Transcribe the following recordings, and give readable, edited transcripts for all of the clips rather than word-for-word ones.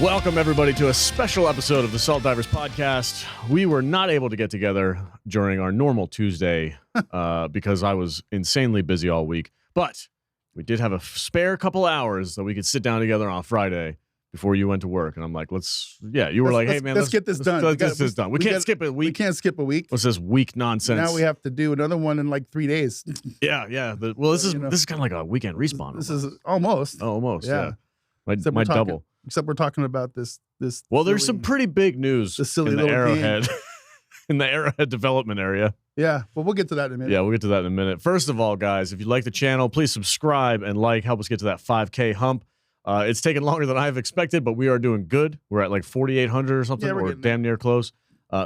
Welcome, everybody, to a special episode of the Helldivers podcast. We were not able to get together during our normal Tuesday because I was insanely busy all week. But we did have a spare couple hours that we could sit down together on Friday before you went to work. And I'm like, you were like, hey, man, let's get this done. Let's get this done. We can't skip a week. We can't skip a week. What's this week nonsense? Now we have to do another one in like 3 days. Yeah. This is kind of like a weekend respawn. This is almost. Oh, almost, yeah. Except my double. Except we're talking about this. Well, there's some pretty big news in the Arrowhead, in the Arrowhead development area. Yeah, well, we'll get to that in a minute. Yeah, we'll get to that in a minute. First of all, guys, if you like the channel, please subscribe and help us get to that 5K hump. It's taken longer than I've expected, but we are doing good. We're at like 4,800 or something, or damn near close.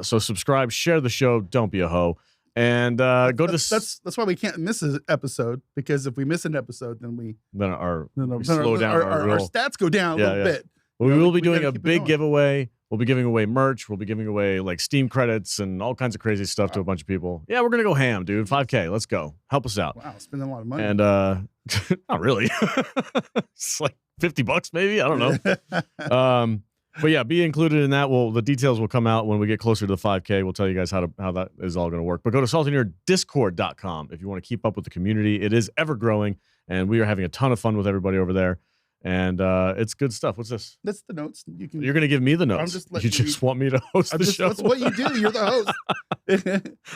So subscribe, share the show, don't be a hoe. And go to that's why we can't miss an episode, because if we miss an episode, then we slow down. Our stats go down a little bit. We will be doing a big giveaway. We'll be giving away merch. We'll be giving away like Steam credits and all kinds of crazy stuff to a bunch of people. Yeah, we're gonna go ham, dude. 5K. Let's go. Help us out. Wow, spending a lot of money. And not really. It's like $50 maybe. I don't know. But yeah, be included in that. The details will come out when we get closer to the 5K. We'll tell you guys how that is all going to work. But go to saltinerdiscord.com if you want to keep up with the community. It is ever growing, and we are having a ton of fun with everybody over there. And it's good stuff. What's this? That's the notes. You're going to give me the notes. You just want me to host the show? That's what you do. You're the host.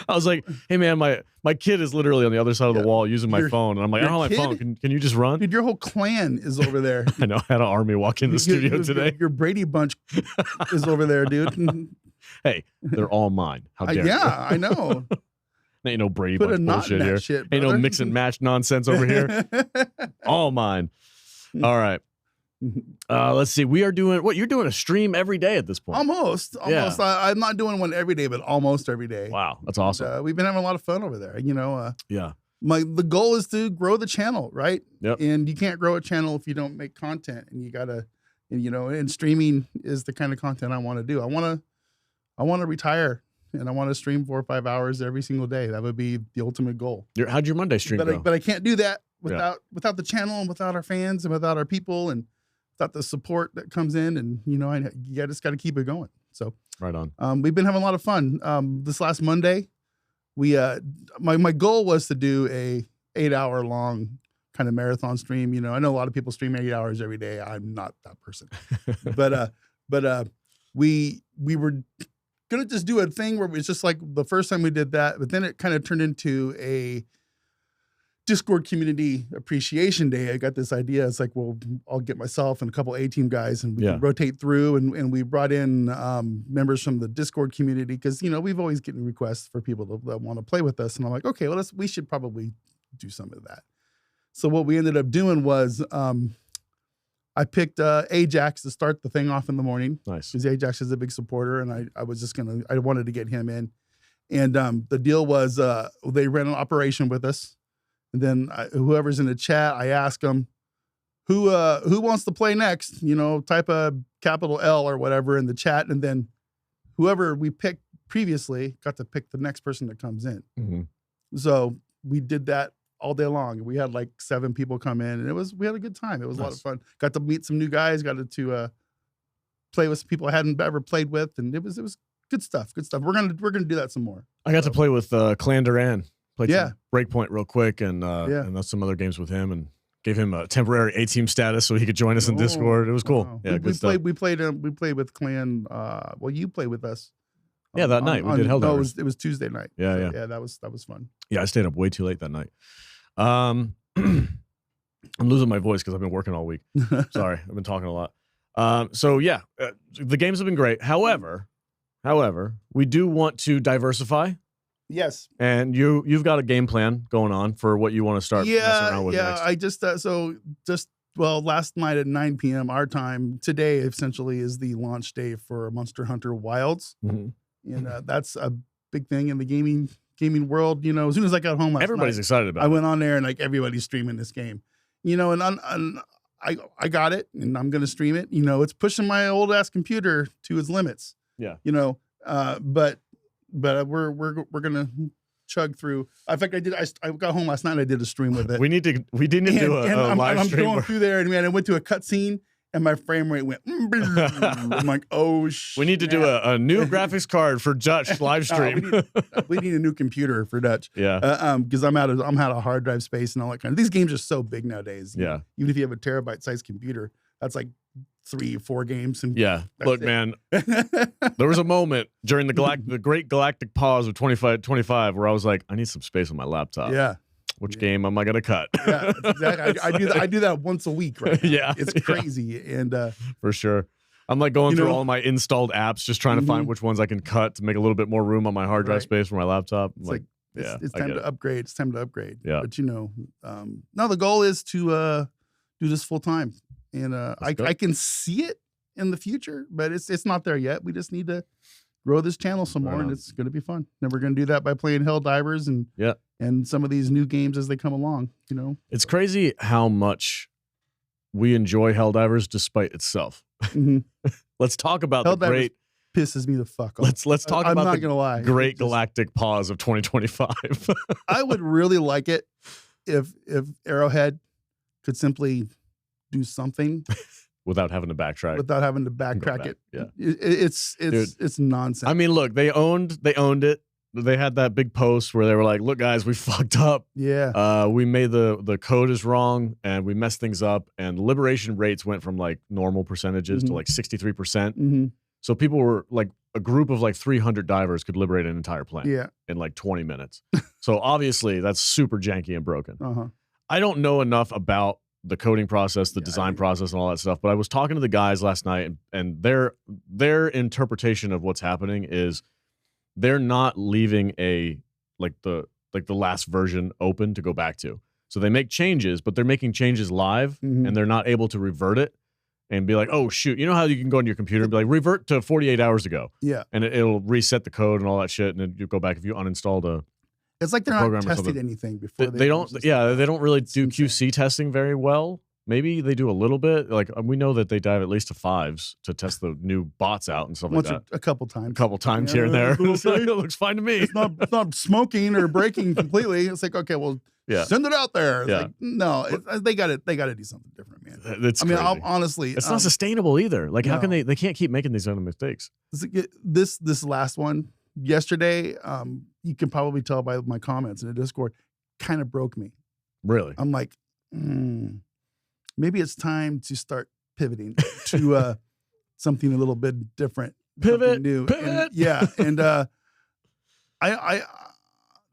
I was like, hey, man, my kid is literally on the other side of the wall using my phone. And I'm like, I don't have my phone. Can you just run? Dude, your whole clan is over there. I know. I had an army walk in the studio today. Your Brady Bunch is over there, dude. Hey, they're all mine. How dare you? Yeah, I know. Ain't no Brady Bunch bullshit here. Ain't no mix and match nonsense over here. All mine. All right. Let's see. We are doing what? You're doing a stream every day at this point. Almost. Yeah. I'm not doing one every day, but almost every day. Wow, that's awesome. We've been having a lot of fun over there. Yeah. The goal is to grow the channel, right? Yep. And you can't grow a channel if you don't make content, and you gotta, and streaming is the kind of content I want to do. I want to retire, and I want to stream 4 or 5 hours every single day. That would be the ultimate goal. How'd your Monday stream go? But I can't do that without the channel, and without our fans, and without our people, and without the support that comes in. And you just got to keep it going. So right on. We've been having a lot of fun. This last Monday, we my goal was to do a 8-hour long kind of marathon stream. I know a lot of people stream 8 hours every day. I'm not that person, but we were gonna just do a thing where it's just like the first time we did that, but then it kind of turned into a Discord community appreciation day. I got this idea. It's like, well, I'll get myself and a couple A-team guys, and we can rotate through. And we brought in members from the Discord community, because we've always getting requests for people that want to play with us. And I'm like, okay, well, we should probably do some of that. So what we ended up doing was I picked Ajax to start the thing off in the morning. Nice, because Ajax is a big supporter, and I wanted to get him in. And the deal was they ran an operation with us. And then whoever's in the chat, I ask them, who wants to play next? Type a capital L or whatever in the chat. And then whoever we picked previously got to pick the next person that comes in. Mm-hmm. So we did that all day long. We had like 7 people come in, and we had a good time. It was a lot of fun. Got to meet some new guys, got to play with some people I hadn't ever played with. And it was good stuff. Good stuff. We're going to do that some more. I got to play with Clan Duran. Played some Breakpoint real quick, and that's some other games with him, and gave him a temporary A-team status so he could join us in Discord. It was cool. Wow. Yeah, we played with Clan. Well, you played with us. Yeah, that night we did Helldivers. No, it was Tuesday night. Yeah. That was fun. Yeah, I stayed up way too late that night. I'm losing my voice because I've been working all week. Sorry, I've been talking a lot. The games have been great. However, we do want to diversify. Yes. And you've got a game plan going on for what you want to start messing around with next. I just last night at 9 p.m. our time, today essentially is the launch day for Monster Hunter Wilds. Mm-hmm. And that's a big thing in the gaming world. As soon as I got home last everybody's night, excited about it. I went on there, and like everybody's streaming this game. And I got it, and I'm gonna stream it. It's pushing my old ass computer to its limits. Yeah. But we're gonna chug through. In fact, I got home last night and I did a stream with it. We did do a live I'm stream. going through there, and man, I went to a cutscene, and my frame rate went. I'm like, oh shit. We need to do a new graphics card for Dutch live stream. We need a new computer for Dutch. Yeah. Because I'm out of hard drive space and all that kind of. These games are so big nowadays. Yeah. Even if you have a terabyte sized computer, that's like 3 or 4 games. And yeah. Look, man, there was a moment during the Great Galactic Pause of 25 where I was like, I need some space on my laptop. Yeah. Which game am I gonna cut? Yeah, exactly. I do that once a week, right? Yeah, it's crazy, and for sure. I'm like going through all my installed apps, just trying to find which ones I can cut to make a little bit more room on my hard drive space for my laptop. It's it's time to upgrade. It's time to upgrade. Yeah, but now the goal is to do this full time, and I can see it in the future, but it's not there yet. We just need to grow this channel some more, and it's going to be fun. And we're going to do that by playing Helldivers and some of these new games as they come along. It's crazy how much we enjoy Helldivers despite itself. Let's talk about Helldivers the great. Pisses me the fuck off. Let's talk I'm about not the gonna lie. Great Galactic Pause of 2025. I would really like it if Arrowhead could simply do something without having to backtrack. Without having to backtrack it. Yeah. It's nonsense. I mean, look, they owned it. They had that big post where they were like, look, guys, we fucked up. Yeah. We made the code is wrong and we messed things up. And liberation rates went from like normal percentages to like 63%. So people were like a group of like 300 divers could liberate an entire planet in like 20 minutes. So obviously that's super janky and broken. I don't know enough about the coding process, the design process, and all that stuff. But I was talking to the guys last night, and their interpretation of what's happening is they're not leaving the last version open to go back to. So they make changes, but they're making changes live, and they're not able to revert it and be like, oh shoot, you know how you can go on your computer and be like, revert to 48 hours ago. Yeah, and it'll reset the code and all that shit, and then you go back if you uninstalled a. It's like they're not testing anything before they don't. Yeah, they don't really do QC testing very well. Maybe they do a little bit. Like we know that they dive at least to 5s to test the new bots out and stuff like that. A couple times Here and there. It looks fine to me. It's not smoking or breaking completely. It's like, okay, well, send it out there. It's like, no, they got to do something different, man. Honestly, it's not sustainable either. Like, how can they can't keep making these kind of mistakes? This last one yesterday, you can probably tell by my comments in the Discord, kind of broke me. Really? I'm like, maybe it's time to start pivoting to something a little bit different, new. Pivot. And I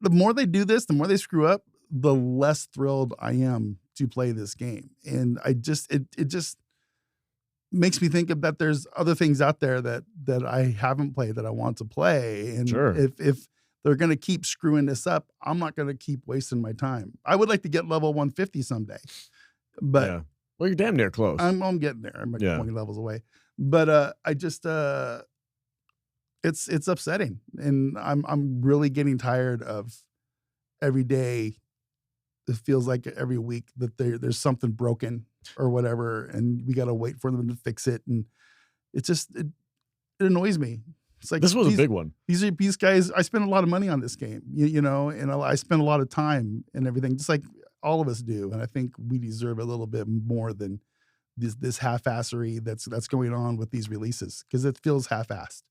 the more they do this, the more they screw up, the less thrilled I am to play this game. And it just makes me think that there's other things out there that I haven't played that I want to play. And if they're going to keep screwing this up, I'm not going to keep wasting my time. I would like to get level 150 someday, but well, you're damn near close. I'm getting there. I'm like 20 levels away, but I just it's upsetting, and I'm really getting tired of every day. It feels like every week that there's something broken or whatever, and we got to wait for them to fix it, and it annoys me. It's like this was a big one. These guys, I spent a lot of money on this game, and I spent a lot of time and everything, just like all of us do. And I think we deserve a little bit more than this half-assery that's going on with these releases, because it feels half-assed,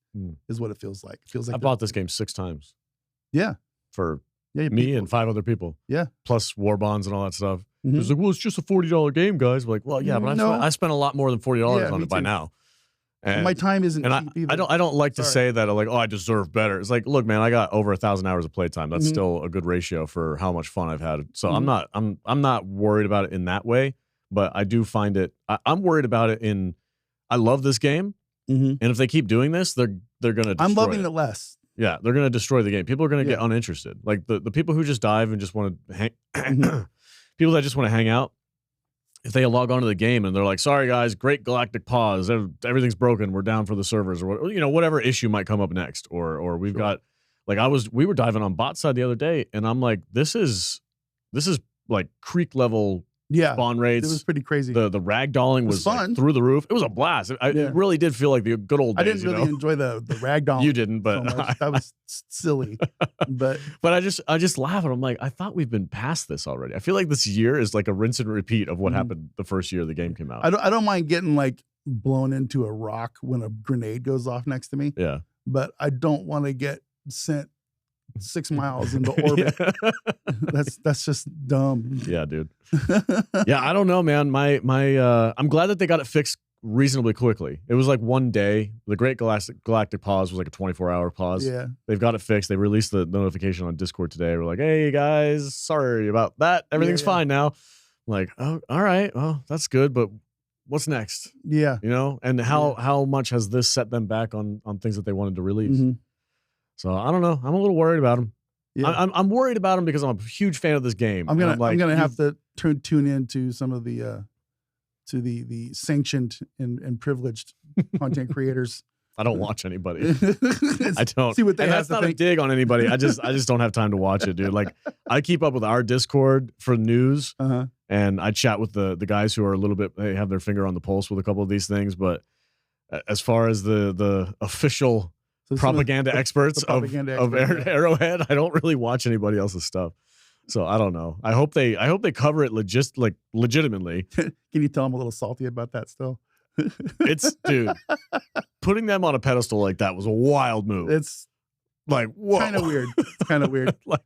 is what it feels like. It feels like I bought this game 6 times. Yeah. For me and 5 other people. Yeah. Plus war bonds and all that stuff. It was like, well, it's just a $40 game, guys. We're like, well, yeah, but I spent a lot more than $40 on it by now. And my time isn't cheap either. I don't like to say that like, oh, I deserve better. It's like, look, man, I got over 1,000 hours of playtime. That's still a good ratio for how much fun I've had. So I'm not worried about it in that way, but I do find it. I'm worried about it in. I love this game, and if they keep doing this, they're gonna. I'm loving it less. Yeah, they're gonna destroy the game. People are gonna get uninterested. Like the people who just dive and just want to hang. People that just want to hang out. If they log onto the game and they're like, sorry guys, Great Galactic Pause, everything's broken, we're down for the servers, or whatever issue might come up next, or we've got like we were diving on bot side the other day, and I'm like, this is like creek level Yeah, spawn it rates. was pretty crazy. The ragdolling was fun. Like, through the roof. It was a blast. It really did feel like the good old days. I didn't really enjoy the ragdolling. You didn't, but so much. That was silly. But I just laugh and I'm like, I thought we've been past this already. I feel like this year is like a rinse and repeat of what happened the first year the game came out. I don't mind getting like blown into a rock when a grenade goes off next to me. Yeah. But I don't want to get sent 6 miles into orbit. That's just dumb. Yeah, dude. Yeah, I don't know, man. I'm glad that they got it fixed reasonably quickly. It was like one day. The Great Galactic Pause was like a 24-hour pause. Yeah. They've got it fixed. They released the notification on Discord today. We're like, hey guys, sorry about that. Everything's fine now. I'm like, oh, all right. Well, that's good, but what's next? Yeah. You know, and how much has this set them back on things that they wanted to release? So I don't know. I'm a little worried about them. Yeah. I'm worried about them because I'm a huge fan of this game. I'm gonna have to tune into some of the the sanctioned and privileged content creators. I don't watch anybody. I don't see what they and have that's to not think. a dig on anybody. I just don't have time to watch it, dude. Like I keep up with our Discord for news, and I chat with the guys who are a little bit. They have their finger on the pulse with a couple of these things, but as far as the official propaganda experts of Arrowhead, I don't really watch anybody else's stuff. So I don't know. I hope they cover it legitimately. Can you tell I'm a little salty about that still? It's dude, putting them on a pedestal like that was a wild move. It's like whoa. Kind of weird. It's kind of weird. Like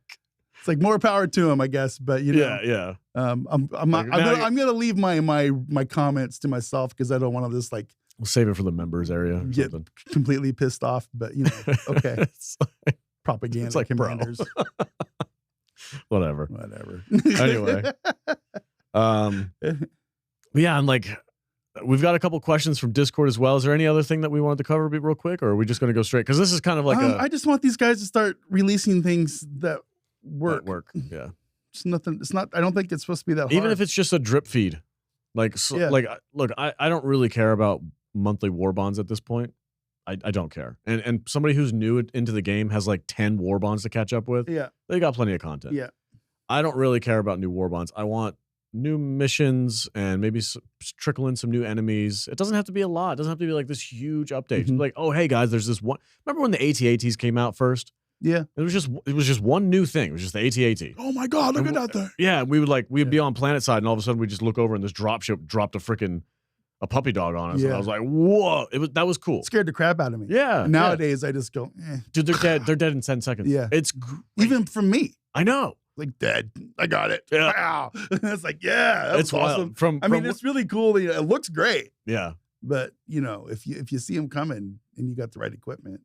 it's like more power to him, I guess. But you know, yeah. I'm gonna leave my comments to myself because I don't want to just like we'll save it for the members area. Get completely pissed off. But you know, okay, it's like, propaganda. It's like commanders. Whatever. Anyway, yeah, I'm like. We've got a couple questions from Discord as well. Is there any other thing that we wanted to cover real quick, or are we just going to go straight? Because this is kind of like I just want these guys to start releasing things that work. Yeah, it's nothing. It's not. I don't think it's supposed to be that hard. Even if it's just a drip feed. Like, look, I don't really care about monthly war bonds at this point. I don't care. And somebody who's new into the game has like 10 war bonds to catch up with. Yeah, they got plenty of content. Yeah, I don't really care about new war bonds. I want new missions and maybe trickle in some new enemies. It doesn't have to be a lot. It doesn't have to be like this huge update. Like, oh, hey guys, there's this one. Remember when the AT-ATs came out first? Yeah. It was just one new thing. It was just the AT-AT. Oh my God, look at that thing. Yeah, we'd be on planet side and all of a sudden we just look over and this dropship dropped a puppy dog on us. Yeah. And I was like, whoa. That was cool. It scared the crap out of me. Yeah. And nowadays I just go, eh. Dude, they're dead. They're dead in 10 seconds. Yeah. It's great. Even from me. I know. Like dead. I got it. Yeah. Wow. It's like, yeah, that's awesome. I mean, it's really cool. It looks great. Yeah. But you know, if you see them coming and you got the right equipment,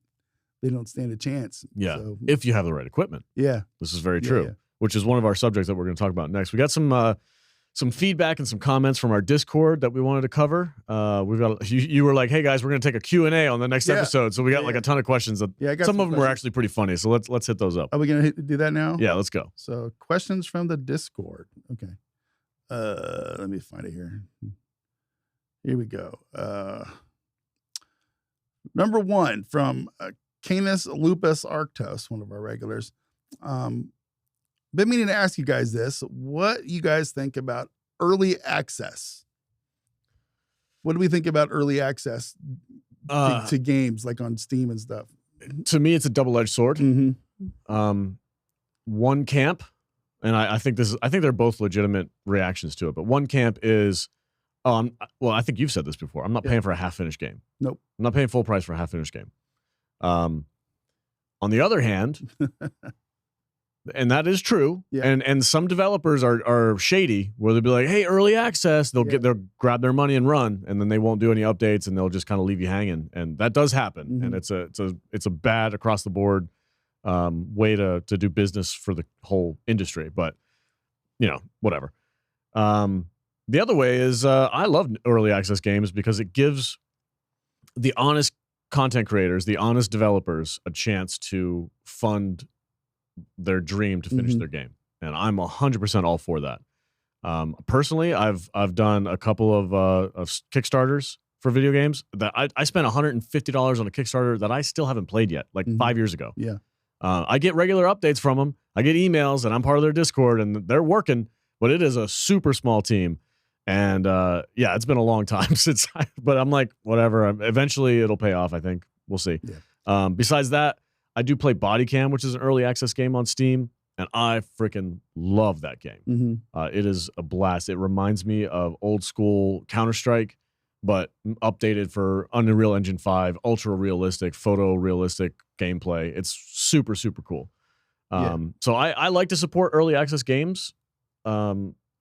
they don't stand a chance. Yeah. So, if you have the right equipment. Yeah. This is very true. Yeah. Which is one of our subjects that we're going to talk about next. We got some feedback and some comments from our Discord that we wanted to cover. We've got you were like, hey guys, we're going to take a Q&A on the next episode. So we got like a ton of questions that some of them were actually pretty funny. So let's hit those up. Are we going to do that now? Yeah, let's go. So questions from the Discord. Okay. Let me find it here. Here we go. Number 1 from Canis Lupus Arctos, one of our regulars. Been meaning to ask you guys this. What you guys think about early access? What do we think about early access to games like on Steam and stuff? To me, it's a double-edged sword. One camp, and I think they're both legitimate reactions to it, but one camp is, well, I think you've said this before. I'm not paying for a half-finished game. Nope. I'm not paying full price for a half-finished game. On the other hand, and that is true. Yeah. And some developers are shady where they'll be like, hey, early access, they'll grab their money and run, and then they won't do any updates and they'll just kind of leave you hanging. And that does happen. And it's a bad across the board way to do business for the whole industry. But you know, whatever. The other way is I love early access games because it gives the honest content creators, the honest developers, a chance to fund their dream to finish their game, and I'm 100% all for that. Personally, I've done a couple of Kickstarters for video games that I spent $150 on a Kickstarter that I still haven't played yet, like 5 years ago. Yeah, I get regular updates from them. I get emails, and I'm part of their Discord, and they're working. but it is a super small team. And yeah, it's been a long time since but I'm like, whatever. Eventually it'll pay off, I think. We'll see. Yeah. Besides that, I do play Body Cam, which is an early access game on Steam, and I freaking love that game. Mm-hmm. It is a blast. It reminds me of old school Counter-Strike, but updated for Unreal Engine 5, ultra realistic, photorealistic gameplay. It's super, super cool. So I like to support early access games.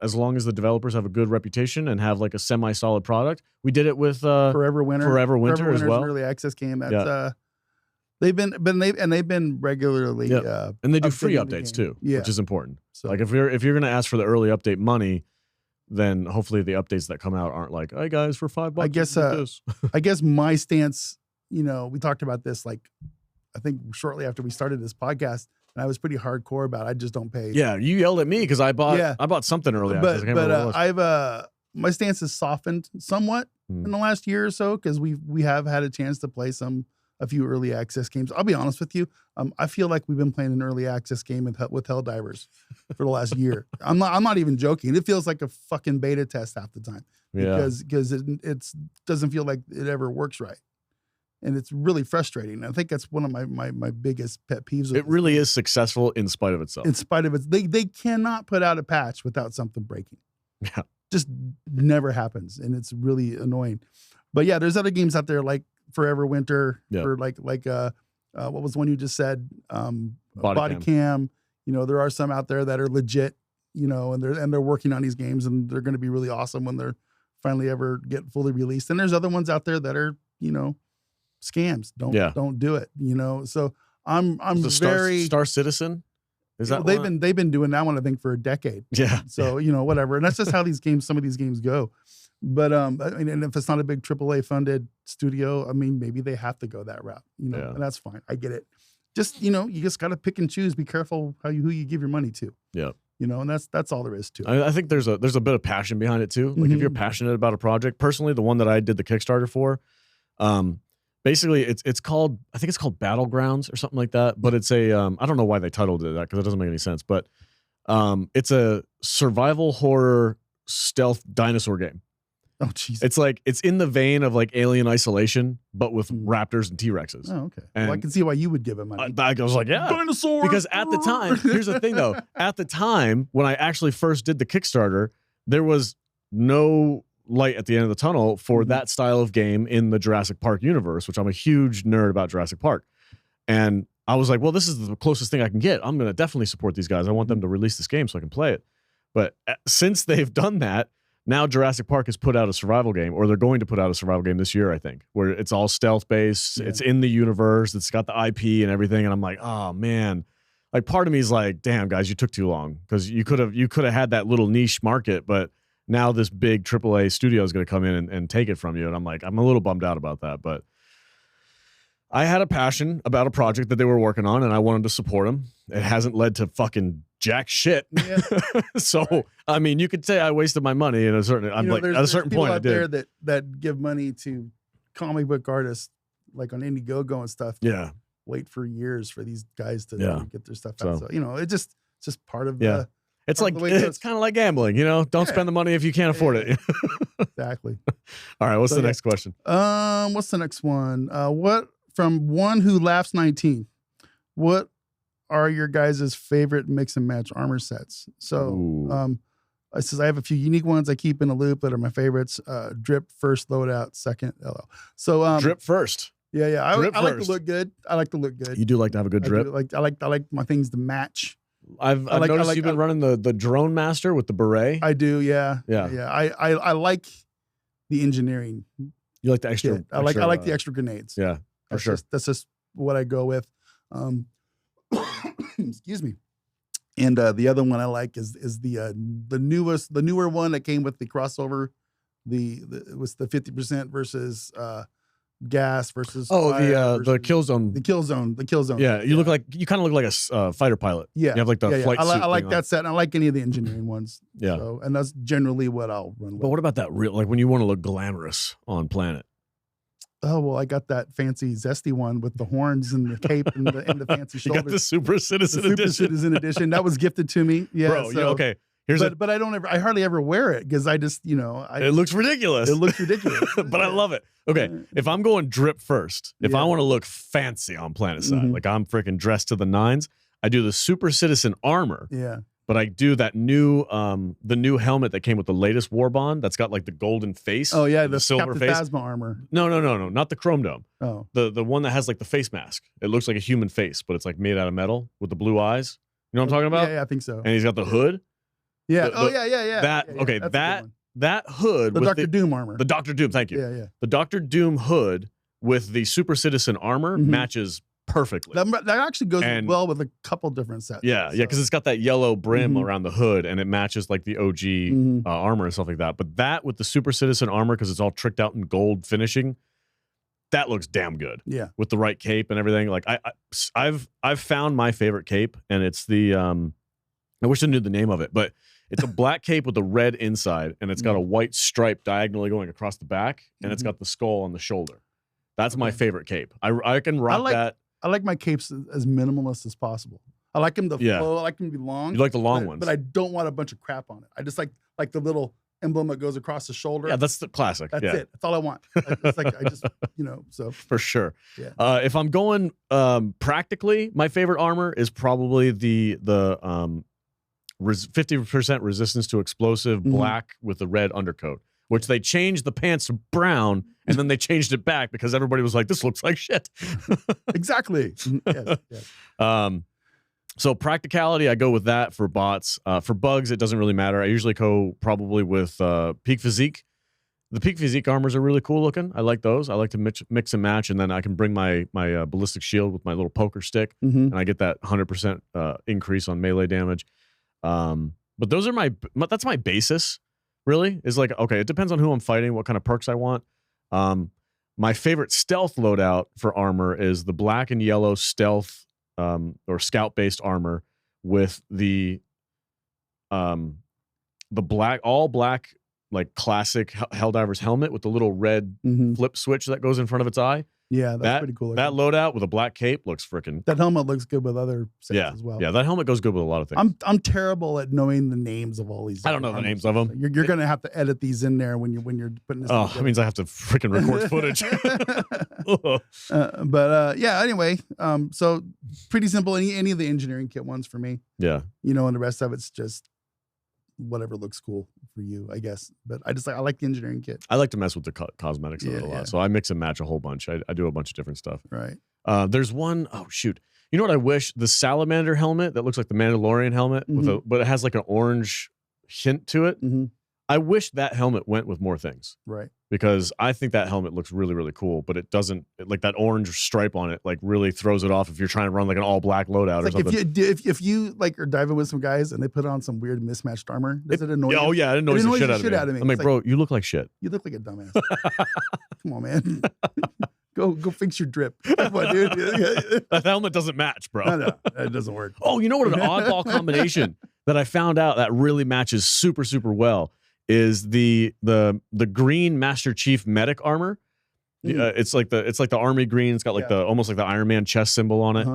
As long as the developers have a good reputation and have like a semi-solid product. We did it with Forever Winter as well. An early access game. That's they've been regularly and they do free updates too, which is important. So like if you're going to ask for the early update money, then hopefully the updates that come out aren't like, hey guys, for $5. I guess my stance, we talked about this like I think shortly after we started this podcast. And I was pretty hardcore about it. I just don't pay. Yeah, you yelled at me because I bought something early. My stance has softened somewhat in the last year or so because we have had a chance to play a few early access games. I'll be honest with you. I feel like we've been playing an early access game with Helldivers for the last year. I'm not even joking. It feels like a fucking beta test half the time because it doesn't feel like it ever works right. And it's really frustrating. I think that's one of my biggest pet peeves. It really is successful in spite of itself. In spite of it, they cannot put out a patch without something breaking. Yeah, just never happens, and it's really annoying. But yeah, there's other games out there like Forever Winter, or like what was one you just said? Body Cam. There are some out there that are legit. And they're working on these games, and they're going to be really awesome when they're finally ever get fully released. And there's other ones out there that are scams. Don't do it. So I'm very Star Citizen. Is that they've been doing that one I think for a decade. Yeah. So whatever, and that's just how some of these games go. But and if it's not a big AAA funded studio, maybe they have to go that route. And that's fine. I get it. Just you just got to pick and choose. Be careful who you give your money to. Yeah. And that's all there is to it. I think there's a bit of passion behind it too. Like if you're passionate about a project, personally, the one that I did the Kickstarter for, basically, it's called, I think it's called Battlegrounds or something like that. But it's a, I don't know why they titled it that because it doesn't make any sense. But it's a survival horror stealth dinosaur game. Oh, jeez. It's in the vein of like Alien Isolation, but with raptors and T-Rexes. Oh, okay. Well, I can see why you would give it money. I was like, yeah. Dinosaur! Because at the time, here's the thing though. At the time, when I actually first did the Kickstarter, there was no light at the end of the tunnel for that style of game in the Jurassic Park universe, which I'm a huge nerd about Jurassic Park. And I was like, well, this is the closest thing I can get. I'm going to definitely support these guys. I want them to release this game so I can play it. But since they've done that, now Jurassic Park has put out a survival game, or they're going to put out a survival game this year, I think, where it's all stealth based. Yeah. It's in the universe. It's got the IP and everything. And I'm like, oh man, like part of me is like, damn guys, you took too long because you could have had that little niche market, but now this big AAA studio is going to come in and take it from you. And I'm like, I'm a little bummed out about that, but I had a passion about a project that they were working on and I wanted to support them. It hasn't led to fucking jack shit. Yeah. So, right. I mean, you could say I wasted my money at a certain, at a certain point I did. There that give money to comic book artists like on Indiegogo and stuff. Yeah. Wait for years for these guys to get their stuff out. So, it's just part of the, it's like, it's kind of like gambling, don't spend the money if you can't afford it. Exactly. All right. What's the next question? What's the next one? What from one who laughs 19, what are your guys' favorite mix and match armor sets? So, I says I have a few unique ones I keep in a loop that are my favorites. Drip first, loadout second, LO. So, drip first. Yeah. I like to look good. I like to look good. You do like to have a good drip. I like my things to match. I've noticed you've been running the drone master with the beret. I do, yeah. I like the engineering. You like the extra? I like the extra grenades. Yeah, for sure. That's just what I go with. Excuse me. And the other one I like is the newer one that came with the crossover. It was the 50% versus gas versus the kill zone. The kill zone. Yeah, you kind of look like a fighter pilot. Yeah, you have like the flight suit. I like that set, and I like any of the engineering ones. Yeah, so, and that's generally what I'll run with. But what about that real, like when you want to look glamorous on Planet? Oh well, I got that fancy zesty one with the horns and the cape and the fancy shoulders. You got the Super Citizen Edition. That was gifted to me. Yeah, bro. Okay. but I hardly ever wear it because I just, it looks ridiculous. It looks ridiculous. But I love it. Okay, if I'm going drip first, if I want to look fancy on Planet Side, like I'm freaking dressed to the nines, I do the Super Citizen armor. Yeah. But I do that new, the new helmet that came with the latest War Bond that's got like the golden face. Oh yeah, the silver Captain face. Phasma armor. No, not the chrome dome. Oh, the one that has like the face mask. It looks like a human face, but it's like made out of metal with the blue eyes. You know what I'm talking about? Yeah, I think so. And he's got the hood. Yeah. Yeah. That hood. The with Dr. Doom armor. The Dr. Doom. Thank you. Yeah. The Dr. Doom hood with the Super Citizen armor matches perfectly. That actually goes well with a couple different sets. Yeah, because it's got that yellow brim around the hood, and it matches like the OG armor and stuff like that. But that with the Super Citizen armor, because it's all tricked out in gold finishing, that looks damn good. Yeah, with the right cape and everything. Like I've found my favorite cape, and it's the I wish I knew the name of it, but it's a black cape with a red inside, and it's got a white stripe diagonally going across the back, and it's got the skull on the shoulder. That's my favorite cape. I can rock that. I like my capes as minimalist as possible. I like them to flow. I like them to be long. You like the long ones, but I don't want a bunch of crap on it. I just like the little emblem that goes across the shoulder. Yeah, that's the classic. That's it. That's all I want. It's like I just so for sure. Yeah. If I'm going practically, my favorite armor is probably the 50% resistance to explosive black with the red undercoat, which they changed the pants to brown, and then they changed it back because everybody was like, this looks like shit. Exactly. Yes. So practicality, I go with that for bots. For bugs, it doesn't really matter. I usually go probably with Peak Physique. The Peak Physique armors are really cool looking. I like those. I like to mix and match, and then I can bring my ballistic shield with my little poker stick, and I get that 100% increase on melee damage. But those are that's my basis. Really is like, okay, it depends on who I'm fighting, what kind of perks I want. My favorite stealth loadout for armor is the black and yellow stealth or scout based armor with the all black like classic Helldivers helmet with the little red flip switch that goes in front of its eye. Yeah, that's pretty cool. That loadout with a black cape looks freaking. That helmet looks good with other sets as well. Yeah, that helmet goes good with a lot of things. I'm terrible at knowing the names of all these. I don't know the names of them. You're gonna have to edit these in there when you're putting this. Oh, it means I have to freaking record footage. Yeah. Anyway, so pretty simple. Any of the engineering kit ones for me. Yeah. And the rest of it's just whatever looks cool for you, I guess. But I like the engineering kit. I like to mess with the cosmetics of it a lot. So I mix and match a whole bunch. I do a bunch of different stuff. Right. There's one, oh shoot. You know what I wish? The salamander helmet that looks like the Mandalorian helmet but it has like an orange hint to it. I wish that helmet went with more things. Right. Because I think that helmet looks really, really cool, but it doesn't, like that orange stripe on it, like really throws it off if you're trying to run like an all black loadout or something. If you like are diving with some guys and they put on some weird mismatched armor, does it annoy you? Oh yeah, it annoys the shit out of me. I'm like, bro, you look like shit. You look like a dumbass. Come on, man. Go fix your drip. Come on, dude. That helmet doesn't match, bro. No, it doesn't work. Oh, you know what? An oddball combination that I found out that really matches super, super well is the green Master Chief medic armor. It's like the army green. It's got like the almost like the Iron Man chest symbol on it.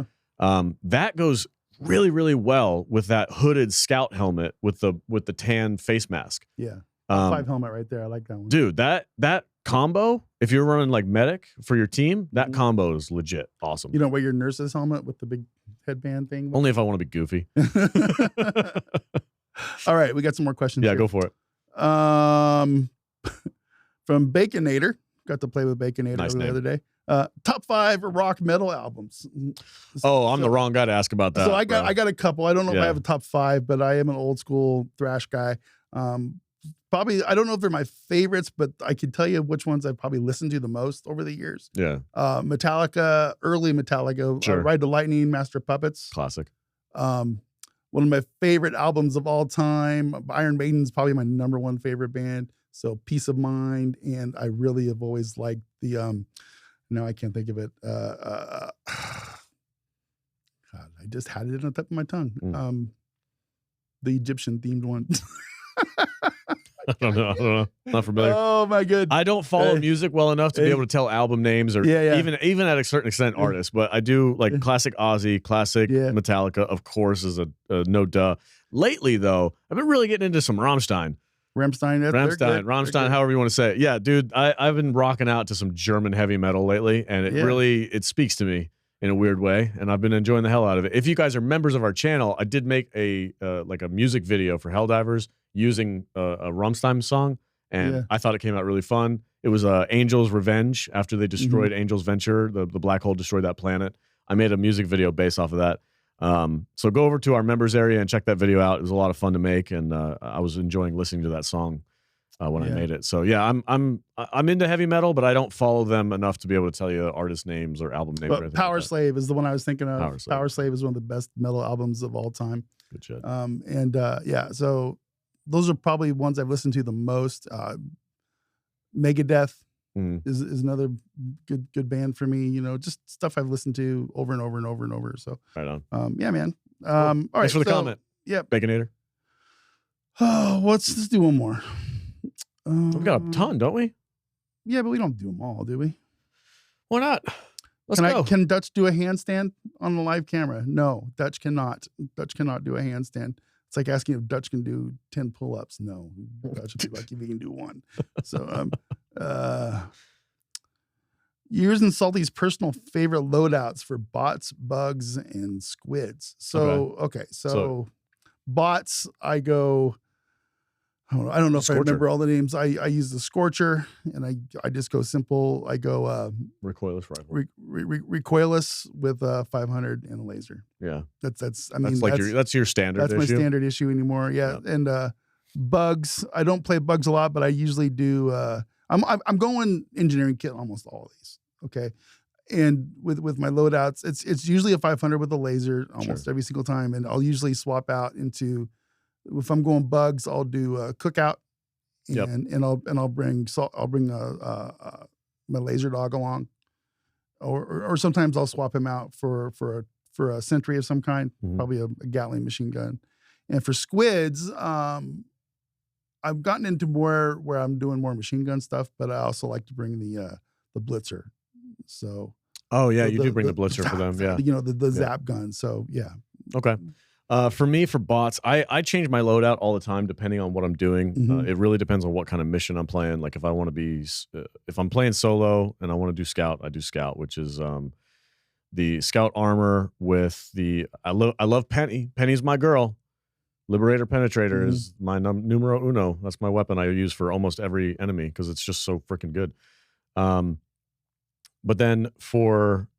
That goes really, really well with that hooded scout helmet with the tan face mask. Yeah. 5 helmet right there. I like that one. Dude, that combo, if you're running like medic for your team, that combo is legit awesome. You don't wear your nurse's helmet with the big headband thing? Only if I want to be goofy. All right, we got some more questions. Yeah, here. go for it. From Baconator, got to play with Baconator the other day. Top 5 rock metal albums. Oh, I'm the wrong guy to ask about that. So I got a couple. I don't know if I have a top 5, but I am an old school thrash guy. Probably, I don't know if they're my favorites, but I can tell you which ones I've probably listened to the most over the years. Yeah. Metallica, early Metallica, sure. Ride the Lightning, Master of Puppets. Classic. One of my favorite albums of all time. Iron Maiden's probably my #1 favorite band. So Peace of Mind, and I really have always liked the now I can't think of it. God, I just had it on the tip of my tongue. The Egyptian themed one. I don't know. Not familiar. Oh my god. I don't follow music well enough to be able to tell album names or even at a certain extent artists, but I do like classic Ozzy, classic Metallica, of course, is a no duh. Lately though, I've been really getting into some Rammstein. Rammstein, however you want to say it. Yeah, dude, I've been rocking out to some German heavy metal lately, and it speaks to me in a weird way, and I've been enjoying the hell out of it. If you guys are members of our channel, I did make a music video for Helldivers using a Rammstein song, and I thought it came out really fun. It was Angel's Revenge after they destroyed Angel's Venture, the black hole destroyed that planet. I made a music video based off of that. So go over to our members area and check that video out. It was a lot of fun to make, and I was enjoying listening to that song when I made it. So yeah, I'm into heavy metal, but I don't follow them enough to be able to tell you artist names or album names. But Power Slave is the one I was thinking of. Power Slave is one of the best metal albums of all time. Good shit. So those are probably ones I've listened to the most. Megadeth is another good band for me. You know, just stuff I've listened to over and over and over and over. So right on. Yeah, man. Cool. All right. Thanks for the comment. Yeah. Baconator. Oh, let's do one more. We've got a ton, don't we? Yeah, but we don't do them all, do we? Why not? Let's go. Can Dutch do a handstand on the live camera? No, Dutch cannot. Dutch cannot do a handstand. It's like asking if Dutch can do 10 pull-ups. No, Dutch would be lucky if he can do one. So, yours and Salty's personal favorite loadouts for bots, bugs, and squids. So, so bots, I go. I don't know if I remember all the names. I use the Scorcher, and I just go simple. I go recoilless rifle, recoilless with 500 and a laser. Yeah, that's your standard. That's my standard issue anymore. Yeah, and bugs. I don't play bugs a lot, but I usually do. I'm going engineering kit almost all of these. Okay, and with my loadouts, it's usually a 500 with a laser almost every single time, and I'll usually swap out into. If I'm going bugs, I'll do a cookout, and I'll bring my laser dog along, or sometimes I'll swap him out for a sentry of some kind, probably a Gatling machine gun. And for squids, I've gotten into more where I'm doing more machine gun stuff, but I also like to bring the blitzer. So you do bring the blitzer for them, the zap gun. So yeah, okay. For me, for bots, I change my loadout all the time depending on what I'm doing. It really depends on what kind of mission I'm playing. Like if I want to be, if I'm playing solo and I want to do scout, I do scout, which is the scout armor with the. I love Penny. Penny's my girl. Liberator Penetrator is my numero uno. That's my weapon I use for almost every enemy because it's just so freaking good. But then for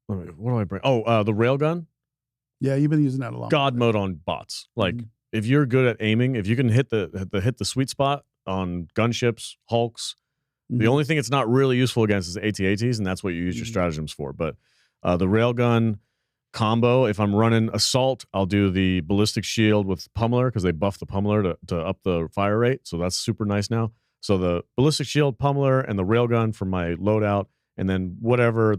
what do I bring? Oh, the railgun. Yeah, you've been using that a lot. God mode on bots. Like if you're good at aiming, if you can hit the sweet spot on gunships, hulks, the only thing it's not really useful against is AT-ATs, and that's what you use your stratagems for. But the railgun combo, if I'm running assault, I'll do the ballistic shield with pummeler because they buff the pummeler to up the fire rate. So that's super nice now. So the ballistic shield, pummeler, and the railgun for my loadout, and then whatever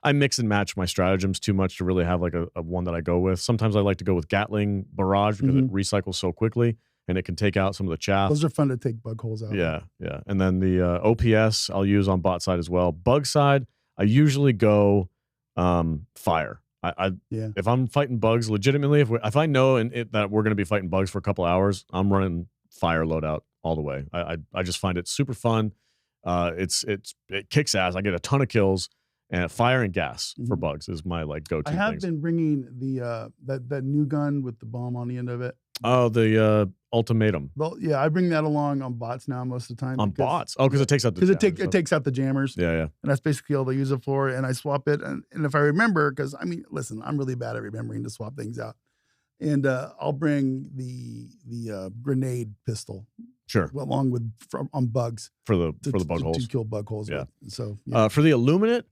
I mix and match my stratagems too much to really have like a one that I go with. Sometimes I like to go with Gatling Barrage because it recycles so quickly and it can take out some of the chaff. Those are fun to take bug holes out. Yeah, yeah. And then the OPS I'll use on bot side as well. Bug side, I usually go fire. If I'm fighting bugs legitimately, if I know that we're going to be fighting bugs for a couple hours, I'm running fire loadout all the way. I just find it super fun. It kicks ass. I get a ton of kills. And fire and gas for bugs is my like go-to. I have been bringing the that new gun with the bomb on the end of it. Oh, the ultimatum. Well, yeah, I bring that along on bots now most of the time. On bots? Oh, because it takes out the jammers. It takes out the jammers. Yeah, yeah. And that's basically all they use it for. And I swap it. And if I remember, because I mean, listen, I'm really bad at remembering to swap things out. And I'll bring the grenade pistol. Sure. Along with on bugs for the bug holes to kill bug holes. Yeah. With. So for the Illuminate.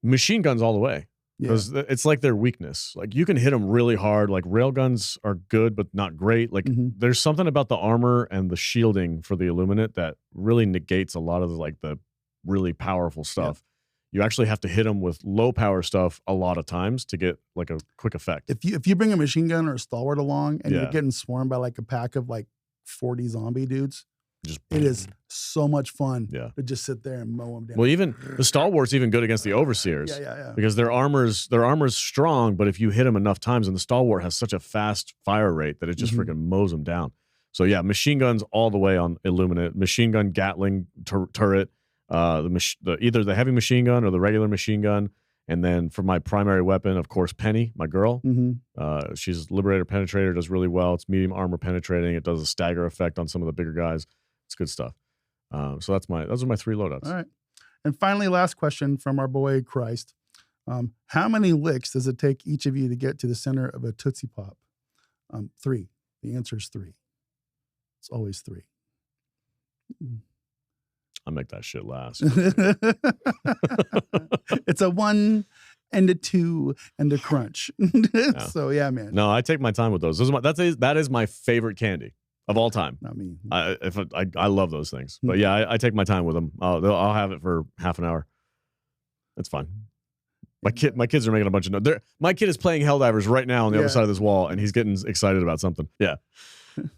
Machine guns all the way because it's like their weakness. Like you can hit them really hard. Like railguns are good, but not great. Like there's something about the armor and the shielding for the Illuminate that really negates a lot of the really powerful stuff. You actually have to hit them with low power stuff a lot of times to get like a quick effect. If you bring a machine gun or a stalwart along and you're getting swarmed by like a pack of like 40 zombie dudes. Just It is so much fun Yeah. to just sit there and mow them down. Well, even the stalwart's even good against the overseers. Yeah. Because their armor's strong, but if you hit them enough times, and the stalwart has such a fast fire rate that it just freaking mows them down. So yeah, machine guns all the way on Illuminate. Machine gun Gatling turret, either the heavy machine gun or the regular machine gun. And then for my primary weapon, of course, Penny, my girl. She's Liberator Penetrator, does really well. It's medium armor penetrating. It does a stagger effect on some of the bigger guys. It's good stuff. So those are my 3 loadouts. All right. And finally, last question from our boy Christ. How many licks does it take each of you to get to the center of a Tootsie Pop? 3. The answer is 3. It's always 3. I'll make that shit last. It's a 1 and a 2 and a crunch. So yeah, man. No, I take my time with those. That is my favorite candy of all time. Not me. I love those things. But yeah, I take my time with them. I'll have it for half an hour. It's fine. My kids are making a bunch of notes. My kid is playing Helldivers right now on the other side of this wall, and he's getting excited about something. Yeah.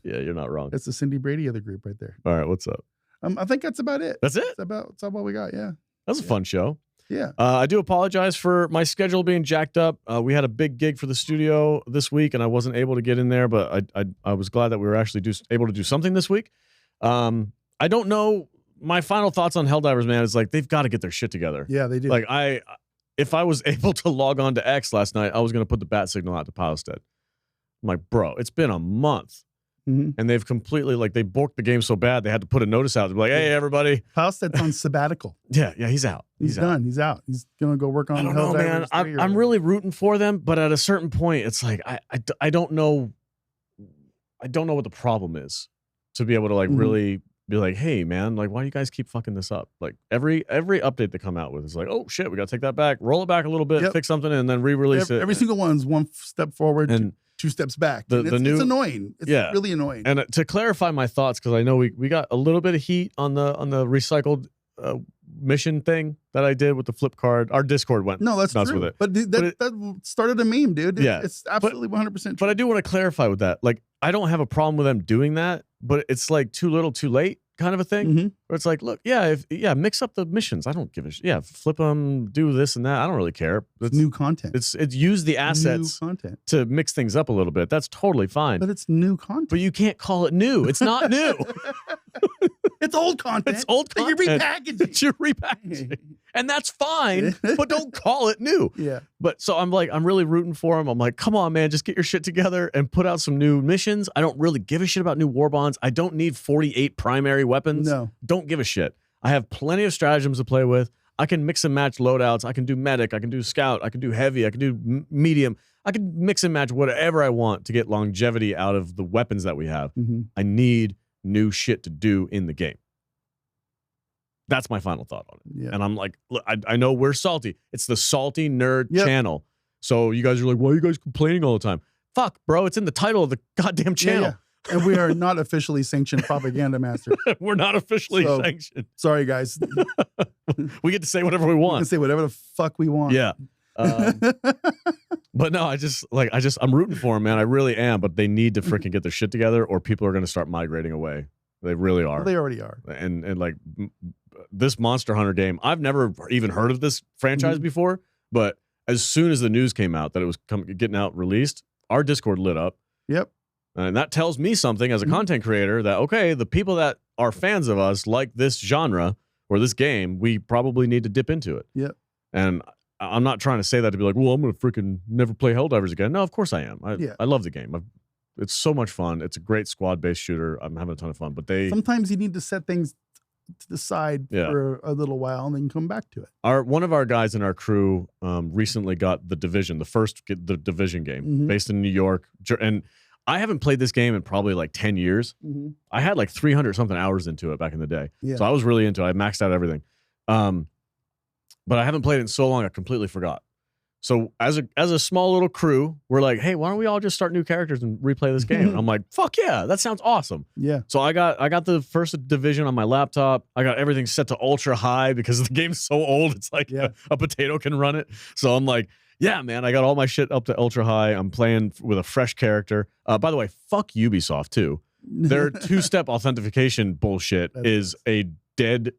Yeah, you're not wrong. That's the Cindy Brady of the group right there. All right, what's up? I think that's about it. That's it? That's about what we got, yeah. That was a fun show. Yeah. I do apologize for my schedule being jacked up. We had a big gig for the studio this week, and I wasn't able to get in there, but I was glad that we were actually able to do something this week. I don't know. My final thoughts on Helldivers, man, is like they've got to get their shit together. Yeah, they do. Like if I was able to log on to X last night, I was going to put the bat signal out to Pilestead. I'm like, bro, it's been a month. And they've completely, like, they borked the game so bad they had to put a notice out to be like, hey, everybody. Pilestead's on sabbatical. Yeah, he's out. He's done. He's out. He's going to go work on I don't know, man. I'm really rooting for them, but at a certain point, it's like, I don't know. I don't know what the problem is to be able to, like, really be like, hey, man, like, why do you guys keep fucking this up? Like, every update they come out with is like, oh, shit, we got to take that back, roll it back a little bit, fix something, and then re-release it. Every single one's 1 step forward and 2 steps back. It's annoying. It's really annoying. And to clarify my thoughts, because I know we got a little bit of heat on the recycled mission thing that I did with the flip card. Our Discord went nuts with it. But that started a meme, dude. It's absolutely 100% true. But I do want to clarify with that. Like, I don't have a problem with them doing that, but it's like too little, too late kind of a thing. Where it's like, look, mix up the missions. I don't give a shit. Yeah, flip them, do this and that. I don't really care. It's new content. It's use the assets to mix things up a little bit. That's totally fine. But it's new content. But you can't call it new. It's not new. It's old content. It's old content. You're repackaging. You're repackaging. And that's fine, but don't call it new. Yeah. But so I'm really rooting for them. I'm like, come on, man, just get your shit together and put out some new missions. I don't really give a shit about new war bonds. I don't need 48 primary weapons. No. Don't give a shit. I have plenty of stratagems to play with. I can mix and match loadouts. I can do medic. I can do scout. I can do heavy. I can do medium. I can mix and match whatever I want to get longevity out of the weapons that we have. I need new shit to do in the game. That's my final thought on it. Yeah. And I'm like, look, I know we're salty. It's the Salty Nerd channel. So you guys are like, why are you guys complaining all the time? Fuck, bro. It's in the title of the goddamn channel. Yeah. And we are not officially sanctioned propaganda masters. We're not officially sanctioned. Sorry, guys. We get to say whatever we want. We can say whatever the fuck we want. Yeah. But no, I'm rooting for them, man. I really am. But they need to freaking get their shit together, or people are going to start migrating away. They really are. Well, they already are. And like this Monster Hunter game, I've never even heard of this franchise before. But as soon as the news came out that it was getting out released, our Discord lit up. Yep. And that tells me something as a content creator that, okay, the people that are fans of us like this genre or this game, we probably need to dip into it. Yep. And I'm not trying to say that to be like, well, I'm going to freaking never play Helldivers again. No, of course I am. I love the game. It's so much fun. It's a great squad-based shooter. I'm having a ton of fun. But sometimes you need to set things to the side for a little while and then come back to it. One of our guys in our crew recently got The Division, the Division game, based in New York. And I haven't played this game in probably like 10 years. I had like 300 something hours into it back in the day. Yeah. So I was really into it. I maxed out everything. But I haven't played it in so long I completely forgot. So as a small little crew, we're like, hey, why don't we all just start new characters and replay this game? And I'm like, fuck yeah, that sounds awesome. Yeah. So I got the first Division on my laptop. I got everything set to ultra high because the game's so old. It's like a potato can run it. So I'm like, yeah, man, I got all my shit up to ultra high. I'm playing with a fresh character. By the way, fuck Ubisoft too. Their two-step authentication bullshit is a dead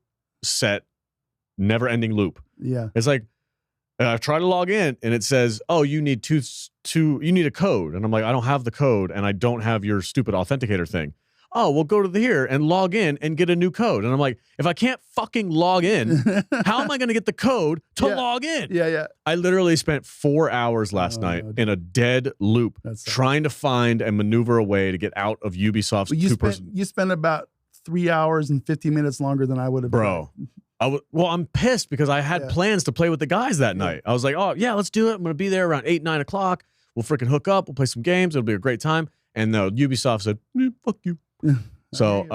set, never-ending loop. Yeah. It's like, I try to log in and it says, "Oh, you need you need a code," and I'm like, "I don't have the code, and I don't have your stupid authenticator thing." "Oh, well, go to here and log in and get a new code." And I'm like, if I can't fucking log in, how am I going to get the code to log in? Yeah. I literally spent 4 hours last night in a dead loop trying to find and maneuver a way to get out of Ubisoft's two-person. You spent about 3 hours and 50 minutes longer than I would have. Bro. Well, I'm pissed because I had plans to play with the guys that night. I was like, "Oh, yeah, let's do it. I'm going to be there around 8, 9 o'clock. We'll freaking hook up. We'll play some games. It'll be a great time." And no, Ubisoft said, "Fuck you." So,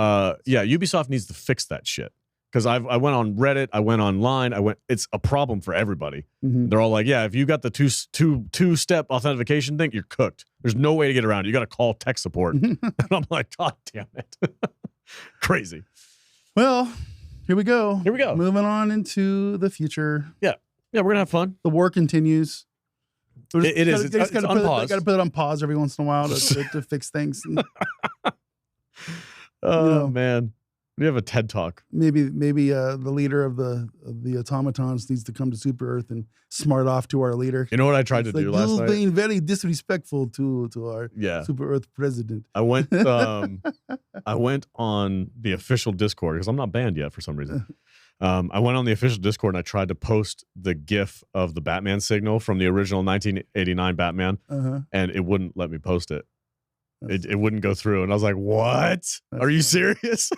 Ubisoft needs to fix that shit. Because I went on Reddit, I went online, it's a problem for everybody. They're all like, "Yeah, if you got the two-step authentication thing, you're cooked. There's no way to get around it. You got to call tech support." And I'm like, "God damn it." Crazy. Well, here we go. Moving on into the future. Yeah, we're going to have fun. The war continues. It is. It's on pause. Got to put it on pause every once in a while to fix things. Man, we have a TED Talk. Maybe the leader of the automatons needs to come to Super Earth and smart off to our leader. You know what I tried to do last night? Being very disrespectful to our Super Earth president. I went on the official Discord because I'm not banned yet for some reason. I went on the official Discord and I tried to post the GIF of the Batman signal from the original 1989 Batman, and it wouldn't let me post it. It wouldn't go through, and I was like, "What? Are you serious?"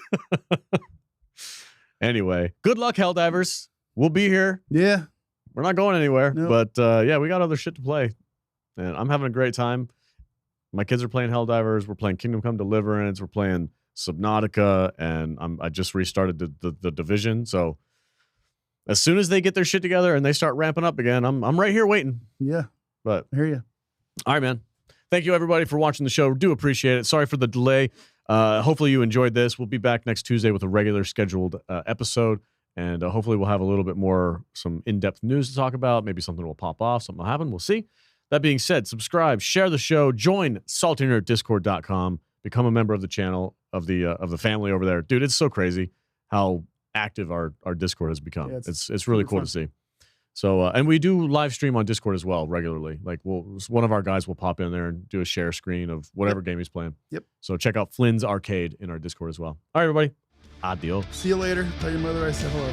Anyway, good luck, Helldivers. We'll be here. Yeah, we're not going anywhere. Nope. But we got other shit to play, and I'm having a great time. My kids are playing Helldivers. We're playing Kingdom Come Deliverance. We're playing Subnautica, and I just restarted the Division. So as soon as they get their shit together and they start ramping up again, I'm right here waiting. Yeah, but I hear you. All right, man. Thank you, everybody, for watching the show. Do appreciate it. Sorry for the delay. Hopefully you enjoyed this. We'll be back next Tuesday with a regular scheduled episode, and hopefully we'll have a little bit more, some in-depth news to talk about. Maybe something will pop off. Something will happen. We'll see. That being said, subscribe, share the show, join saltynerdiscord.com, become a member of the channel, of the family over there. Dude, it's so crazy how active our Discord has become. Yeah, it's really cool to see. So, and we do live stream on Discord as well regularly. Like, one of our guys will pop in there and do a share screen of whatever game he's playing. Yep. So check out Flynn's Arcade in our Discord as well. All right, everybody. Adios. See you later. Tell your mother I said hello.